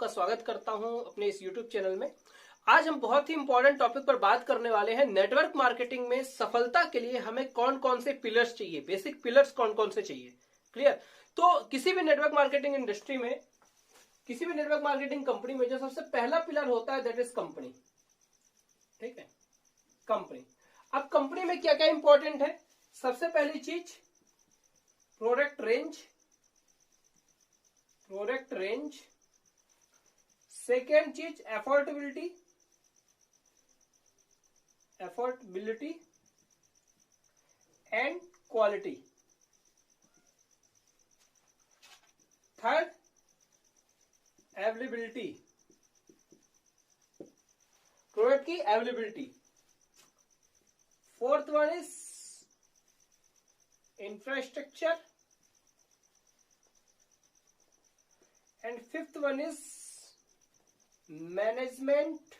आपका स्वागत करता हूं अपने इस YouTube चैनल में। आज हम बहुत ही इंपॉर्टेंट टॉपिक पर बात करने वाले हैं। नेटवर्क मार्केटिंग में सफलता के लिए हमें कौन कौन से पिलर्स चाहिए, बेसिक पिलर्स कौन कौन से चाहिए। क्लियर? तो किसी भी नेटवर्क मार्केटिंग इंडस्ट्री में, किसी भी नेटवर्क मार्केटिंग कंपनी में जो सबसे पहला पिलर होता है दैट इज कंपनी। ठीक है, कंपनी। अब कंपनी में क्या क्या इंपॉर्टेंट है? सबसे पहली चीज प्रोडक्ट रेंज, सेकेंड चीज affordability and quality, third availability, product की availability, fourth one is infrastructure and fifth one is management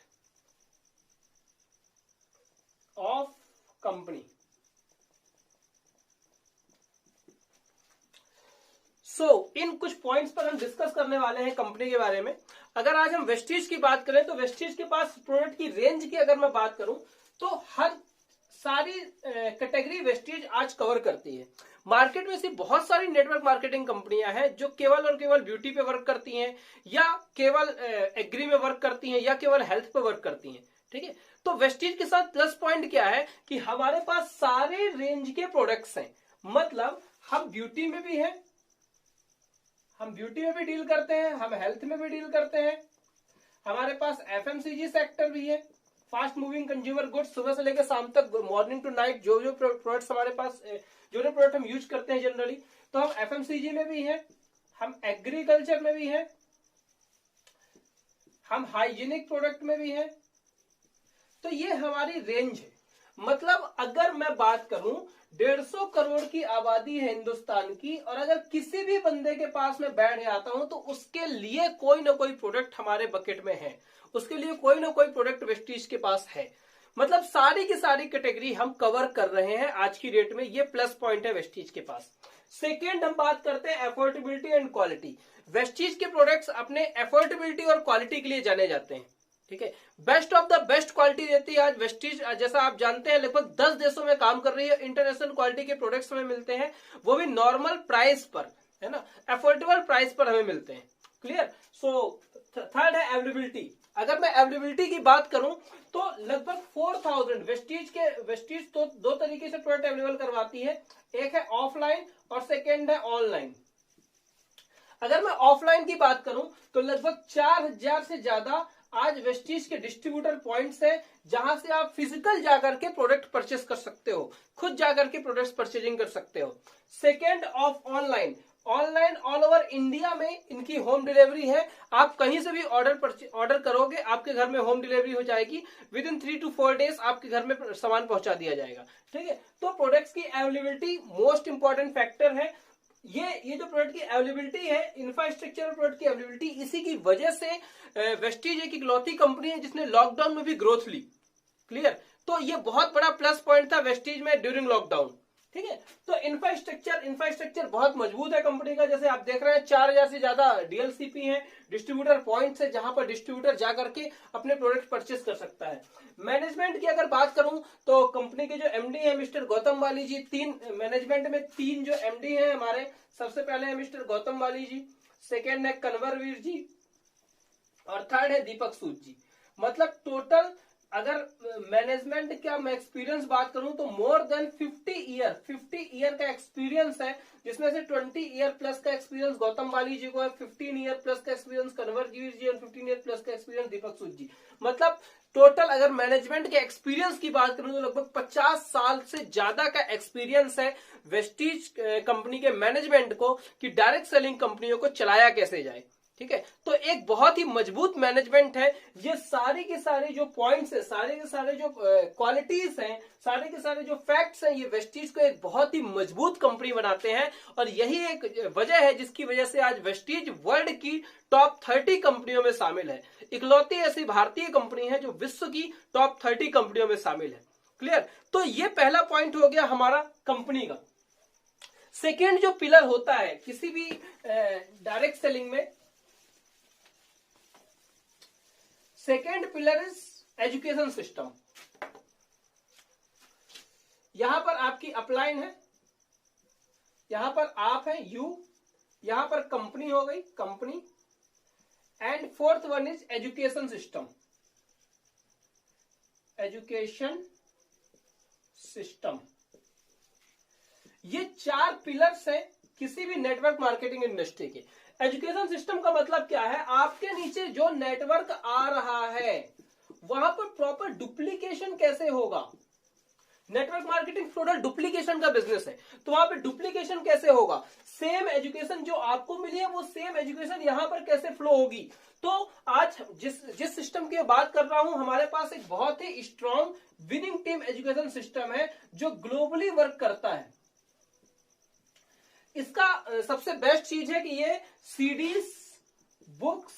of company. इन कुछ पॉइंट्स पर हम डिस्कस करने वाले हैं कंपनी के बारे में। अगर आज हम वेस्टीज की बात करें तो वेस्टीज के पास प्रोडक्ट की रेंज की अगर मैं बात करूं तो हर सारी कैटेगरी वेस्टीज आज कवर करती है। मार्केट में ऐसी बहुत सारी नेटवर्क मार्केटिंग कंपनियां हैं जो केवल और केवल ब्यूटी पे वर्क करती हैं, या केवल एग्री में वर्क करती हैं, या केवल हेल्थ पे वर्क करती हैं। ठीक है, तो वेस्टीज के साथ प्लस पॉइंट क्या है कि हमारे पास सारे रेंज के प्रोडक्ट्स हैं। मतलब हम ब्यूटी में भी हैं, हम ब्यूटी में भी डील करते हैं, हम हेल्थ में भी डील करते हैं, हमारे पास एफएमसीजी सेक्टर भी है, फास्ट मूविंग कंज्यूमर गुड्स, सुबह से लेकर शाम तक, मॉर्निंग टू नाइट जो जो प्रोडक्ट्स हमारे पास, जो प्रोडक्ट हम यूज करते हैं जनरली, तो हम एफएमसीजी में भी हैं, हम एग्रीकल्चर में भी हैं, हम हाइजीनिक प्रोडक्ट में भी हैं। तो ये हमारी रेंज है। मतलब अगर मैं बात करूं 150 करोड़ की आबादी है हिंदुस्तान की, और अगर किसी भी बंदे के पास में बैठ जाता हूं तो उसके लिए कोई ना कोई प्रोडक्ट हमारे बकेट में है, उसके लिए कोई ना कोई प्रोडक्ट वेस्टीज के पास है। मतलब सारी की सारी कैटेगरी हम कवर कर रहे हैं आज की डेट में। ये प्लस पॉइंट है वेस्टीज के पास। सेकेंड हम बात करते हैं एफोर्डेबिलिटी एंड क्वालिटी। वेस्टीज के प्रोडक्ट्स अपने एफोर्डेबिलिटी और क्वालिटी के लिए जाने जाते हैं। ठीक है, best of the best quality देती है आज वेस्टीज। जैसा आप जानते हैं लगभग 10 देशों में काम कर रही है। इंटरनेशनल क्वालिटी के प्रोडक्ट्स हमें मिलते हैं, वो भी नॉर्मल प्राइस पर, है ना, अफोर्डेबल प्राइस पर हमें मिलते हैं। क्लियर? सो थर्ड है अवेलेबिलिटी। अगर मैं अवेलेबिलिटी की बात करूं तो लगभग 4000 वेस्टीज तो दो तरीके से प्रोडक्ट अवेलेबल करवाती है। एक है ऑफलाइन और सेकेंड है ऑनलाइन। अगर मैं ऑफलाइन की बात करूं तो लगभग 4000 से ज्यादा आज वेस्टीज के डिस्ट्रीब्यूटर पॉइंट्स है, जहां से आप फिजिकल जाकर के प्रोडक्ट परचेस कर सकते हो, खुद जाकर के प्रोडक्ट्स परचेजिंग कर सकते हो। Second of online all over India में इनकी होम डिलीवरी है। आप कहीं से भी ऑर्डर करोगे, आपके घर में होम डिलीवरी हो जाएगी। विद इन 3 to 4 डेज आपके घर में सामान पहुंचा दिया जाएगा। ठीक है, तो प्रोडक्ट्स की अवेलेबिलिटी मोस्ट इंपॉर्टेंट फैक्टर है। ये जो प्रोडक्ट की अवेलेबिलिटी है, इंफ्रास्ट्रक्चर और प्रोडक्ट की अवेलेबिलिटी, इसी की वजह से वेस्टीज एक इकलौती कंपनी है जिसने लॉकडाउन में भी ग्रोथ ली। क्लियर? तो ये बहुत बड़ा प्लस पॉइंट था वेस्टीज में ड्यूरिंग लॉकडाउन। ठीक है, तो इंफ्रास्ट्रक्चर बहुत मजबूत है कंपनी का। जैसे आप देख रहे हैं 4000 से ज्यादा डीएलसीपी हैं, डिस्ट्रीब्यूटर पॉइंट्स है, जहां पर डिस्ट्रीब्यूटर जाकर के अपने प्रोडक्ट परचेस कर सकता है। मैनेजमेंट की अगर बात करूं तो कंपनी के जो एमडी है मिस्टर गौतम वाली जी, मैनेजमेंट में 3 जो एमडी हैं हमारे, सबसे पहले है मिस्टर गौतम वाली जी, सेकेंड है कन्वरवीर जी, और थर्ड है दीपक सूद जी। मतलब टोटल अगर मैनेजमेंट का मैं एक्सपीरियंस बात करूं तो मोर देन 50 ईयर का एक्सपीरियंस है, जिसमें से 20 ईयर प्लस का एक्सपीरियंस गौतम वाली जी को है, 15 ईयर प्लस का एक्सपीरियंस कन्वरजीत जी, और 15 ईयर प्लस का एक्सपीरियंस दीपक सूद जी। मतलब टोटल अगर मैनेजमेंट के एक्सपीरियंस की बात करूं तो लगभग 50 साल से ज्यादा का एक्सपीरियंस है वेस्टीज कंपनी के मैनेजमेंट को कि डायरेक्ट सेलिंग कंपनियों को चलाया कैसे जाए। ठीक है, तो एक बहुत ही मजबूत मैनेजमेंट है। ये सारी के सारे जो पॉइंट्स है, सारे के सारे जो क्वालिटीज हैं, सारे के सारे जो फैक्ट्स हैं, ये वेस्टीज को एक बहुत ही मजबूत कंपनी बनाते हैं। और यही एक वजह है जिसकी वजह से आज वेस्टीज वर्ल्ड की टॉप 30 कंपनियों में शामिल है। इकलौती ऐसी भारतीय कंपनी है जो विश्व की टॉप 30 कंपनियों में शामिल है। क्लियर? तो ये पहला पॉइंट हो गया हमारा कंपनी का। सेकेंड जो पिलर होता है किसी भी डायरेक्ट सेलिंग में, second pillar is education system. यहां पर आपकी अपलाइन है, यहां पर आप है यू, यहां पर कंपनी हो गई company, and fourth one is education system. Education system, ये 4 पिलर्स हैं किसी भी नेटवर्क मार्केटिंग इंडस्ट्री के। एजुकेशन सिस्टम का मतलब क्या है, आपके नीचे जो नेटवर्क आ रहा है वहां पर प्रॉपर डुप्लीकेशन कैसे होगा। नेटवर्क मार्केटिंग टोटल डुप्लीकेशन का बिजनेस है, तो वहां पे डुप्लीकेशन कैसे होगा, सेम एजुकेशन जो आपको मिली है वो सेम एजुकेशन यहां पर कैसे फ्लो होगी। तो आज जिस सिस्टम की बात कर रहा हूं, हमारे पास एक बहुत ही strong winning team education system है जो ग्लोबली वर्क करता है। इसका सबसे बेस्ट चीज है कि ये सीडीज, बुक्स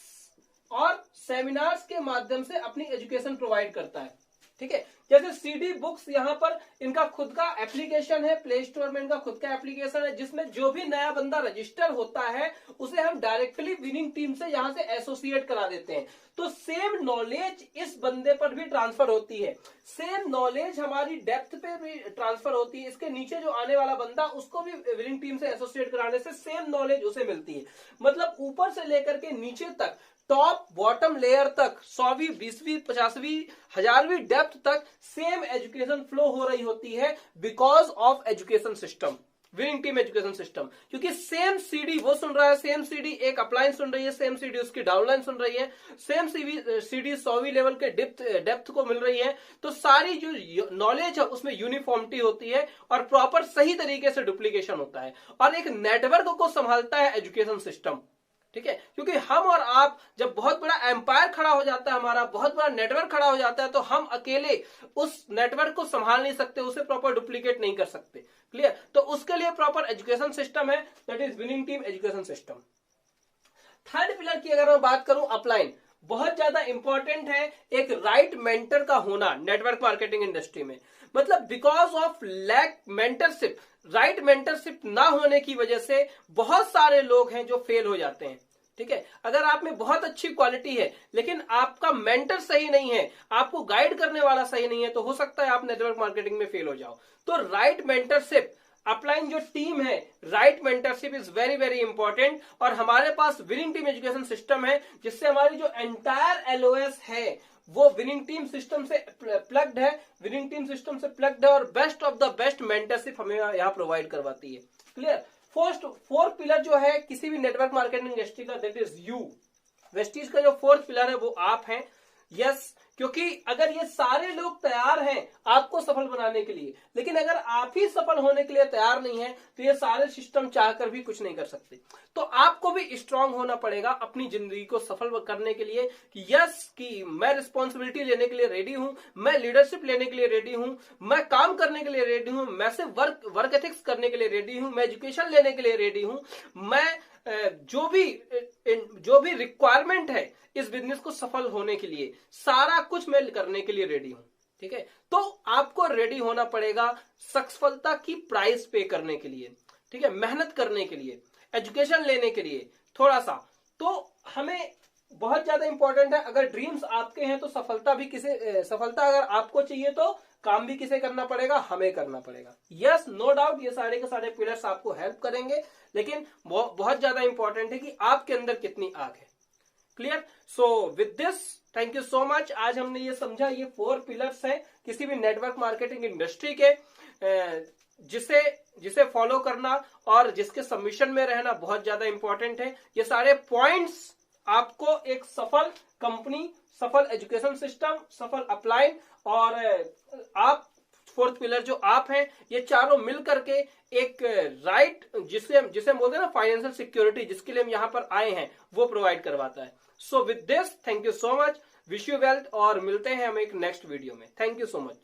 और सेमिनार्स के माध्यम से अपनी एजुकेशन प्रोवाइड करता है। ठीक है, जैसे सीडी बुक्स, यहां पर इनका खुद का एप्लीकेशन है, प्ले स्टोर में इनका खुद का एप्लीकेशन है, जिसमें जो भी नया बंदा रजिस्टर होता है उसे हम डायरेक्टली विनिंग टीम से यहां से एसोसिएट करा देते हैं। तो सेम नॉलेज इस बंदे पर भी ट्रांसफर होती है, सेम नॉलेज हमारी डेप्थ पे भी ट्रांसफर होती है। इसके नीचे जो आने वाला बंदा, उसको भी विनिंग टीम से एसोसिएट कराने से सेम नॉलेज उसे मिलती है। मतलब ऊपर से लेकर के नीचे तक, टॉप बॉटम लेयर तक, 100वीं 20वीं 50वीं 1000वीं डेप्थ तक सेम एजुकेशन फ्लो हो रही होती है because of education system, winning team education system. क्योंकि सेम सीडी वो सुन रहा है, सेम सीडी एक अपलाइन सुन रही है, सेम सीडी उसकी डाउनलाइन सुन रही है, सेम सीडी 100वीं लेवल के डेप्थ को मिल रही है। तो सारी जो नॉलेज है उसमें यूनिफॉर्मिटी होती है और प्रॉपर सही तरीके से डुप्लीकेशन होता है, और एक नेटवर्क को संभालता है एजुकेशन सिस्टम। ठीक है, क्योंकि हम और आप जब बहुत बड़ा एम्पायर खड़ा हो जाता है, हमारा बहुत बड़ा नेटवर्क खड़ा हो जाता है, तो हम अकेले उस नेटवर्क को संभाल नहीं सकते, उसे प्रॉपर डुप्लीकेट नहीं कर सकते। क्लियर, तो उसके लिए प्रॉपर एजुकेशन सिस्टम है, that is winning team education system. Third pillar की अगर मैं बात करूं, अपलाइन, बहुत ज्यादा इंपॉर्टेंट है एक राइट मेंटर का होना नेटवर्क मार्केटिंग इंडस्ट्री में। मतलब because of lack mentorship, right mentorship ना होने की वजह से बहुत सारे लोग हैं जो फेल हो जाते हैं। ठीक है, अगर आप में बहुत अच्छी क्वालिटी है लेकिन आपका मेंटर सही नहीं है, आपको गाइड करने वाला सही नहीं है, तो हो सकता है आप नेटवर्क मार्केटिंग में फेल हो जाओ। तो राइट मेंटरशिप, अपलाइन जो टीम है, right mentorship is very very important. और हमारे पास विनिंग टीम एजुकेशन सिस्टम है जिससे हमारी जो एंटायर एलओएस है वो विनिंग टीम सिस्टम से प्लग्ड है, विनिंग टीम सिस्टम से प्लग्ड है, और best of the best mentorship हमें यहाँ प्रोवाइड करवाती है। क्लियर, फोर्थ पिलर जो है किसी भी नेटवर्क मार्केटिंग इंडस्ट्री का, दैट इज यू। वेस्टीज का जो फोर्थ पिलर है वो आप हैं। यस, क्योंकि अगर ये सारे लोग तैयार हैं आपको सफल बनाने के लिए, लेकिन अगर आप ही सफल होने के लिए तैयार नहीं है तो ये सारे सिस्टम चाहकर भी कुछ नहीं कर सकते। तो आपको भी स्ट्रांग होना पड़ेगा अपनी जिंदगी को सफल करने के लिए कि यस, कि मैं रिस्पॉन्सिबिलिटी लेने के लिए रेडी हूं, मैं लीडरशिप लेने के लिए रेडी हूं, मैं काम करने के लिए रेडी हूं, मैं सिर्फ वर्क एथिक्स करने के लिए रेडी हूं, मैं एजुकेशन लेने के लिए रेडी हूं, मैं जो भी रिक्वायरमेंट है इस बिजनेस को सफल होने के लिए, सारा कुछ मैं करने के लिए रेडी हूं। ठीक है, तो आपको रेडी होना पड़ेगा सफलता की प्राइस पे करने के लिए। ठीक है, मेहनत करने के लिए, एजुकेशन लेने के लिए थोड़ा सा। तो हमें बहुत ज्यादा इंपॉर्टेंट है, अगर ड्रीम्स आपके हैं तो सफलता अगर आपको चाहिए तो काम भी किसे करना पड़ेगा, हमें करना पड़ेगा। यस, नो डाउट ये सारे के सारे पिलर्स आपको हेल्प करेंगे, लेकिन बहुत ज्यादा इंपॉर्टेंट है कि आपके अंदर कितनी आग है। Clear, so with this thank you so much. आज हमने ये समझा, ये 4 पिलर्स हैं किसी भी नेटवर्क मार्केटिंग इंडस्ट्री के, जिसे फॉलो करना और जिसके सबमिशन में रहना बहुत ज्यादा इंपॉर्टेंट है। ये सारे पॉइंट्स आपको एक सफल कंपनी, सफल एजुकेशन सिस्टम, सफल अपलाइन और आप फोर्थ पिलर जो आप हैं, ये चारों मिल करके एक राइट, जिसे हम बोलते हैं ना फाइनेंशियल सिक्योरिटी, जिसके लिए हम यहाँ पर आए हैं, वो प्रोवाइड करवाता है। So with this thank you so much, wish you wealth, और मिलते हैं हम एक नेक्स्ट वीडियो में। Thank you so much.